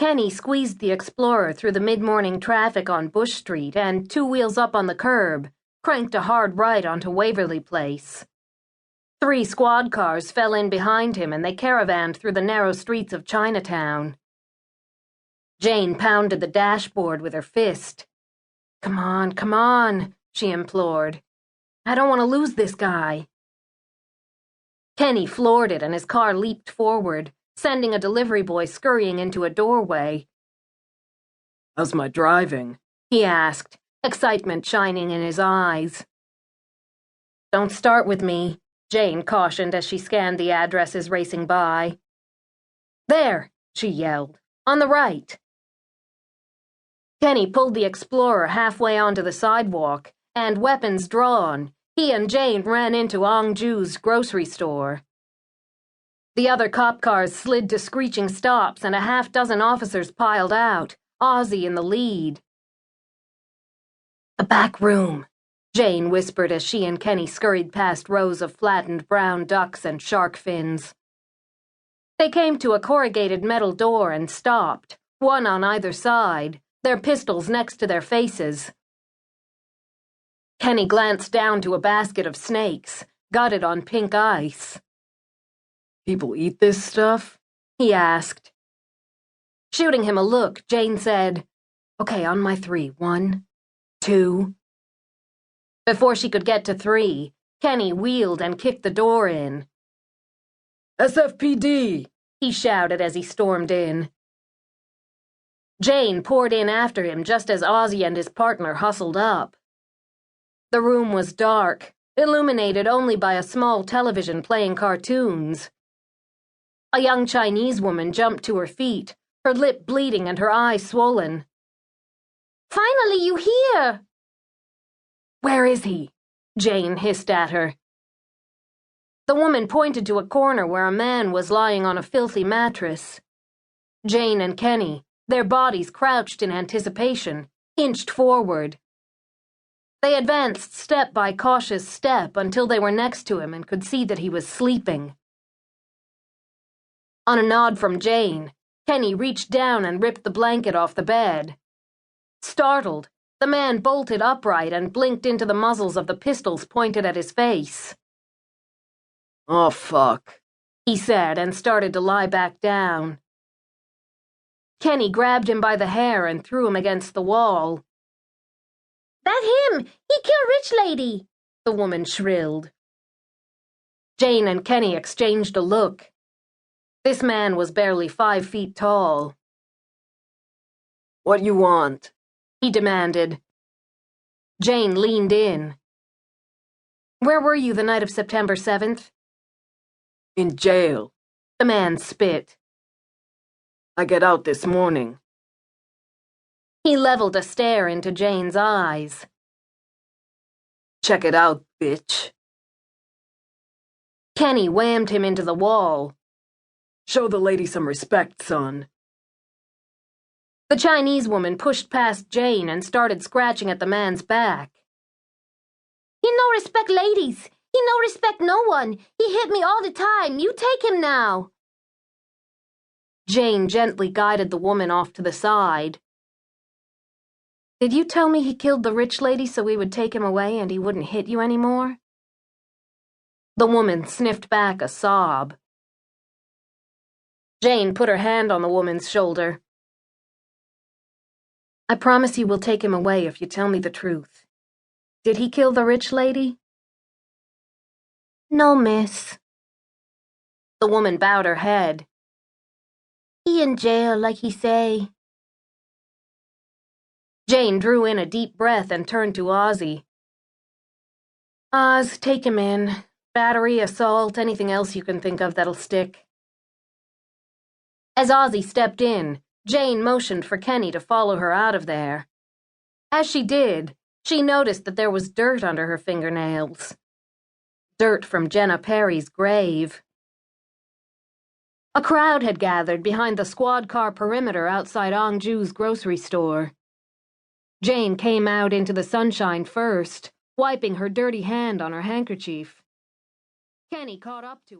Kenny squeezed the Explorer through the mid-morning traffic on Bush Street and, two wheels up on the curb, cranked a hard right onto Waverly Place. 3 squad cars fell in behind him and they caravanned through the narrow streets of Chinatown. Jane pounded the dashboard with her fist. Come on, she implored. I don't want to lose this guy. Kenny floored it and his car leaped forward, sending a delivery boy scurrying into a doorway. How's my driving? He asked, excitement shining in his eyes. Don't start with me, Jane cautioned as she scanned the addresses racing by. There, she yelled, on the right. Kenny pulled the Explorer halfway onto the sidewalk, and, weapons drawn, he and Jane ran into Ong Ju's grocery store. The other cop cars slid to screeching stops and a half-dozen officers piled out, Ozzy in the lead. A back room, Jane whispered as she and Kenny scurried past rows of flattened brown ducks and shark fins. They came to a corrugated metal door and stopped, one on either side, their pistols next to their faces. Kenny glanced down to a basket of snakes, gutted on pink ice. People eat this stuff? He asked. Shooting him a look, Jane said, Okay, on my 3. 1, 2. Before she could get to 3, Kenny wheeled and kicked the door in. SFPD! He shouted as he stormed in. Jane poured in after him just as Ozzy and his partner hustled up. The room was dark, illuminated only by a small television playing cartoons. A young Chinese woman jumped to her feet, her lip bleeding and her eye swollen. Finally, you here! Where is he? Jane hissed at her. The woman pointed to a corner where a man was lying on a filthy mattress. Jane and Kenny, their bodies crouched in anticipation, inched forward. They advanced step by cautious step until they were next to him and could see that he was sleeping. On a nod from Jane, Kenny reached down and ripped the blanket off the bed. Startled, the man bolted upright and blinked into the muzzles of the pistols pointed at his face. Oh, fuck, he said and started to lie back down. Kenny grabbed him by the hair and threw him against the wall. That him! He killed rich lady! The woman shrilled. Jane and Kenny exchanged a look. This man was barely 5 feet tall. What you want? He demanded. Jane leaned in. Where were you the night of September 7th? In jail. The man spit. I get out this morning. He leveled a stare into Jane's eyes. Check it out, bitch. Kenny whammed him into the wall. Show the lady some respect, son. The Chinese woman pushed past Jane and started scratching at the man's back. He no respect ladies. He no respect no one. He hit me all the time. You take him now. Jane gently guided the woman off to the side. Did you tell me he killed the rich lady so we would take him away and he wouldn't hit you anymore? The woman sniffed back a sob. Jane put her hand on the woman's shoulder. I promise you we'll take him away if you tell me the truth. Did he kill the rich lady? No, miss. The woman bowed her head. He in jail, like he say. Jane drew in a deep breath and turned to Ozzy. Oz, take him in. Battery, assault, anything else you can think of that'll stick. As Ozzy stepped in, Jane motioned for Kenny to follow her out of there. As she did, she noticed that there was dirt under her fingernails. Dirt from Jenna Perry's grave. A crowd had gathered behind the squad car perimeter outside Ong Ju's grocery store. Jane came out into the sunshine first, wiping her dirty hand on her handkerchief. Kenny caught up to her.